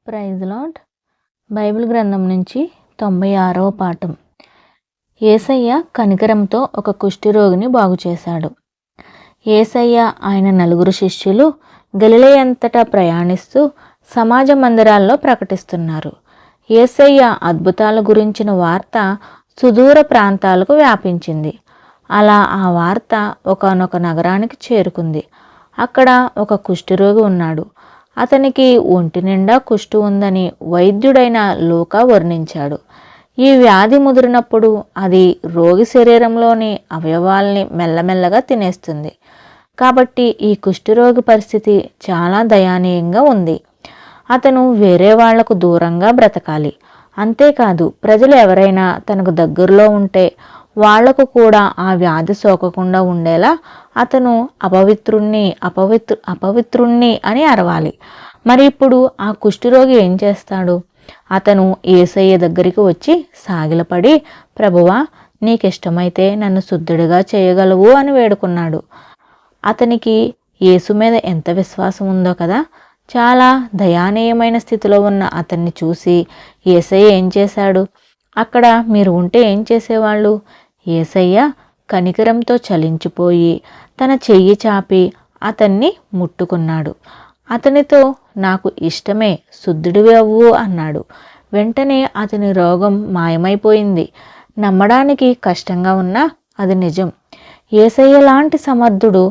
Praise lord. Bible గ్రంథం నుంచి 96వ పాఠం. యేసయ్య కనికరంతో ఒక కుష్ఠరోగిని బాగు చేశాడు. యేసయ్య ఆయన నలుగురు శిష్యులు గలిలయ అంతటా ప్రయాణిస్తూ సమాజ మందిరాల్లో ప్రకటిస్తున్నారు. యేసయ్య అద్భుతాల గురించిన వార్త సుదూర ప్రాంతాలకు వ్యాపించింది. అలా ఆ వార్త ఒకానొక నగరానికి చేరుకుంది. అక్కడ ఒక కుష్ఠరోగి ఉన్నాడు. అతనికి ఒంటి నిండా కుష్టు ఉందని వైద్యుడైన లూకా వర్ణించాడు. ఈ వ్యాధి ముదిరినప్పుడు అది రోగి శరీరంలోని అవయవాల్ని మెల్లమెల్లగా తినేస్తుంది. కాబట్టి ఈ కుష్ఠరోగి పరిస్థితి చాలా దయనీయంగా ఉంది. అతను వేరే వాళ్లకు దూరంగా బ్రతకాలి. అంతేకాదు, ప్రజలు ఎవరైనా తనకు దగ్గరలో ఉంటే వాళ్లకు కూడా ఆ వ్యాధి సోకకుండా ఉండేలా అతను అపవిత్రుణ్ణి అని అరవాలి. మరి ఇప్పుడు ఆ కుష్ఠరోగి ఏం చేస్తాడు? అతను యేసయ్య దగ్గరికి వచ్చి సాగిలపడి, ప్రభువా, నీకిష్టమైతే నన్ను శుద్ధుడిగా చేయగలవు అని వేడుకున్నాడు. అతనికి యేసు మీద ఎంత విశ్వాసం ఉందో కదా. చాలా దయానీయమైన స్థితిలో ఉన్న అతన్ని చూసి యేసయ్య ఏం చేశాడు? అక్కడ మీరు ఉంటే ఏం చేసేవాళ్ళు? యేసయ్య కనికరంతో చలించిపోయి తన చెయ్యి చాపి అతన్ని ముట్టుకున్నాడు. అతనితో, నాకు ఇష్టమే, శుద్ధుడివి అవ్వు అన్నాడు. వెంటనే అతని రోగం మాయమైపోయింది. నమ్మడానికి కష్టంగా ఉన్నా అది నిజం. యేసయ్య లాంటి సమర్థుడు,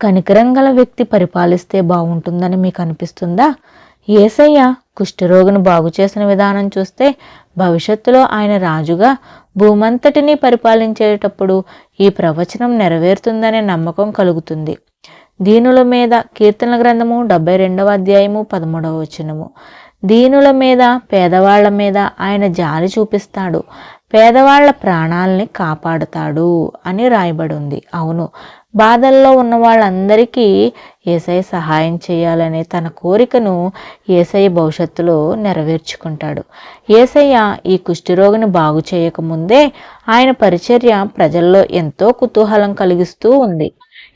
కనికరం గల వ్యక్తి పరిపాలిస్తే బాగుంటుందని మీకు అనిపిస్తుందా? యేసయ్య కుష్ఠరోగిని బాగు చేసిన విధానం చూస్తే భవిష్యత్తులో ఆయన రాజుగా భూమంతటిని పరిపాలించేటప్పుడు ఈ ప్రవచనం నెరవేరుతుందనే నమ్మకం కలుగుతుంది. దీనుల మీద కీర్తనల గ్రంథము 72వ అధ్యాయము 13వ వచనము. దీనుల మీద, పేదవాళ్ల మీద ఆయన జాలి చూపిస్తాడు, పేదవాళ్ల ప్రాణాలని కాపాడుతాడు అని రాయబడి ఉంది. అవును, బాధల్లో ఉన్న వాళ్ళందరికీ యేసయ్య సహాయం చేయాలనే తన కోరికను యేసయ్య భవిష్యత్తులో నెరవేర్చుకుంటాడు. యేసయ్య ఈ కుష్ఠరోగిని బాగు చేయకముందే ఆయన పరిచర్య ప్రజల్లో ఎంతో కుతూహలం కలిగిస్తూ ఉంది.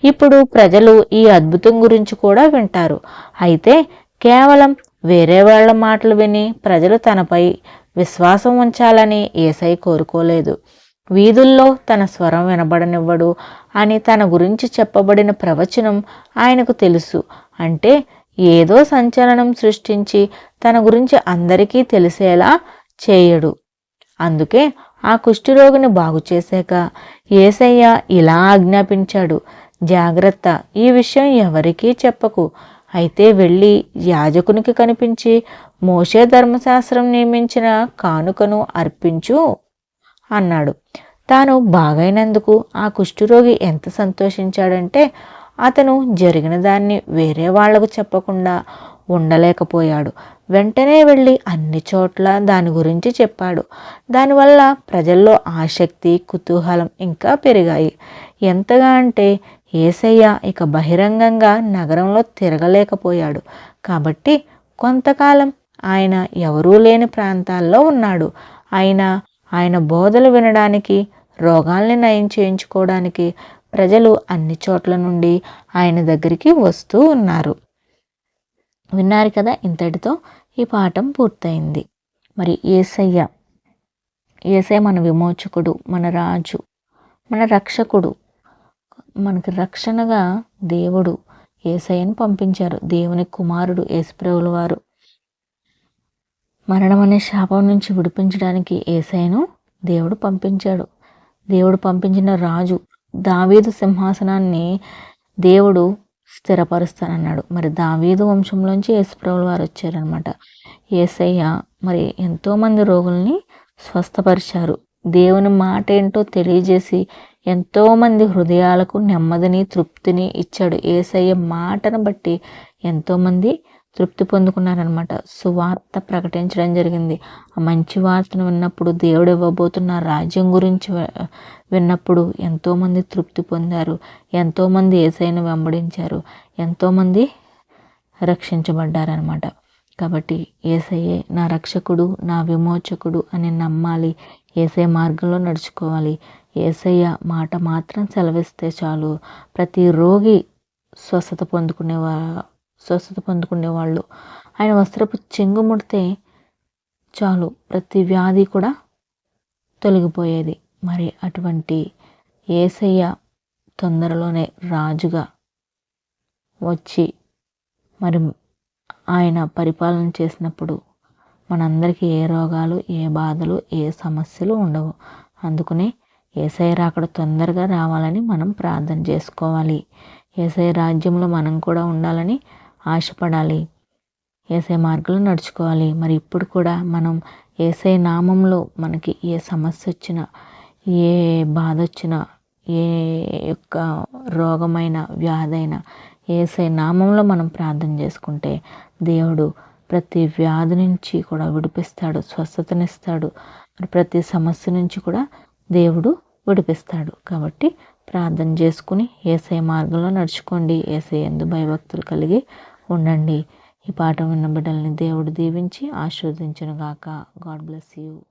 ఇప్పుడు ప్రజలు ఈ అద్భుతం గురించి కూడా వింటారు. అయితే కేవలం వేరే వాళ్ళ మాటలు విని ప్రజలు తనపై విశ్వాసం ఉంచాలని యేసయ్య కోరుకోలేదు. వీధుల్లో తన స్వరం వినబడనివ్వడు అని తన గురించి చెప్పబడిన ప్రవచనం ఆయనకు తెలుసు. అంటే ఏదో సంచలనం సృష్టించి తన గురించి అందరికీ తెలిసేలా చేయడు. అందుకే ఆ కుష్ఠరోగిని బాగు చేశాక యేసయ్య ఇలా ఆజ్ఞాపించాడు, జాగ్రత్త, ఈ విషయం ఎవరికీ చెప్పకు. అయితే వెళ్ళి యాజకునికి కనిపించి మోషే ధర్మశాస్త్రం నియమించిన కానుకను అర్పించు అన్నాడు. తాను బాగైనందుకు ఆ కుష్ఠరోగి ఎంత సంతోషించాడంటే అతను జరిగిన దాన్ని వేరే వాళ్లకు చెప్పకుండా ఉండలేకపోయాడు. వెంటనే వెళ్ళి అన్ని చోట్ల దాని గురించి చెప్పాడు. దానివల్ల ప్రజల్లో ఆసక్తి, కుతూహలం ఇంకా పెరిగాయి. ఎంతగా అంటే యేసయ్య ఇక బహిరంగంగా నగరంలో తిరగలేకపోయాడు. కాబట్టి కొంతకాలం ఆయన ఎవరూ లేని ప్రాంతాల్లో ఉన్నాడు. అయినా ఆయన బోధలు వినడానికి, రోగాల్ని నయం చేయించుకోవడానికి ప్రజలు అన్ని చోట్ల నుండి ఆయన దగ్గరికి వస్తూ ఉన్నారు. విన్నారు కదా. ఇంతటితో ఈ పాఠం పూర్తయింది. మరి యేసయ్య మన విమోచకుడు, మన రాజు, మన రక్షకుడు. మనకి రక్షణగా దేవుడు యేసయ్యను పంపించారు. దేవుని కుమారుడు యేసుప్రభుల వారు మరణం అనే శాపం నుంచి విడిపించడానికి యేసయ్యను దేవుడు పంపించాడు. దేవుడు పంపించిన రాజు, దావీదు సింహాసనాన్ని దేవుడు స్థిరపరుస్తానన్నాడు. మరి దావీదు వంశంలోంచి యేసుప్రభుల వారు వచ్చారనమాట. యేసయ్య మరి ఎంతోమంది రోగుల్ని స్వస్థపరిచారు. దేవుని మాట ఏంటో తెలియజేసి ఎంతోమంది హృదయాలకు నెమ్మదిని, తృప్తిని ఇచ్చాడు. యేసయ్య మాటను బట్టి ఎంతోమంది తృప్తి పొందుకున్నారనమాట. సువార్త ప్రకటించడం జరిగింది. ఆ మంచి వార్తను విన్నప్పుడు, దేవుడు ఇవ్వబోతున్న రాజ్యం గురించి విన్నప్పుడు ఎంతోమంది తృప్తి పొందారు. ఎంతోమంది యేసయ్యను వెంబడించారు. ఎంతోమంది రక్షించబడ్డారనమాట. కాబట్టి యేసయ్యే నా రక్షకుడు, నా విమోచకుడు అని నమ్మాలి. యేసయ్య మార్గంలో నడుచుకోవాలి. యేసయ్య మాట మాత్రం సెలవిస్తే చాలు. ప్రతి రోగి స్వస్థత పొందుకునేవాళ్ళు ఆయన వస్త్రపు చెంగు ముడితే చాలు ప్రతి వ్యాధి కూడా తొలగిపోయేది. మరి అటువంటి యేసయ్య తొందరలోనే రాజుగా వచ్చి మరి ఆయన పరిపాలన చేసినప్పుడు మనందరికీ ఏ రోగాలు, ఏ బాధలు, ఏ సమస్యలు ఉండవు. అందుకనే యేసయ్య రాకడ తొందరగా రావాలని మనం ప్రార్థన చేసుకోవాలి. యేసయ్య రాజ్యంలో మనం కూడా ఉండాలని ఆశపడాలి. యేసయ్య మార్గంలో నడుచుకోవాలి. మరి ఇప్పుడు కూడా మనం యేసయ్య నామంలో మనకి ఏ సమస్య వచ్చినా, ఏ బాధ వచ్చినా, ఏ యొక్క రోగమైన, వ్యాధైనా యేసయ్య నామంలో మనం ప్రార్థన చేసుకుంటే దేవుడు ప్రతి వ్యాధి నుంచి కూడా విడిపిస్తాడు, స్వస్థతనిస్తాడు. మరి ప్రతి సమస్య నుంచి కూడా దేవుడు విడిపిస్తాడు. కాబట్టి ప్రార్థన చేసుకుని యేసయ్య మార్గంలో నడుచుకోండి. యేసయ్య యందు భయభక్తులు కలిగి ఉండండి. ఈ పాఠం విన్న బిడ్డల్ని దేవుడు దీవించి ఆశీర్వదించును గాక. God bless you.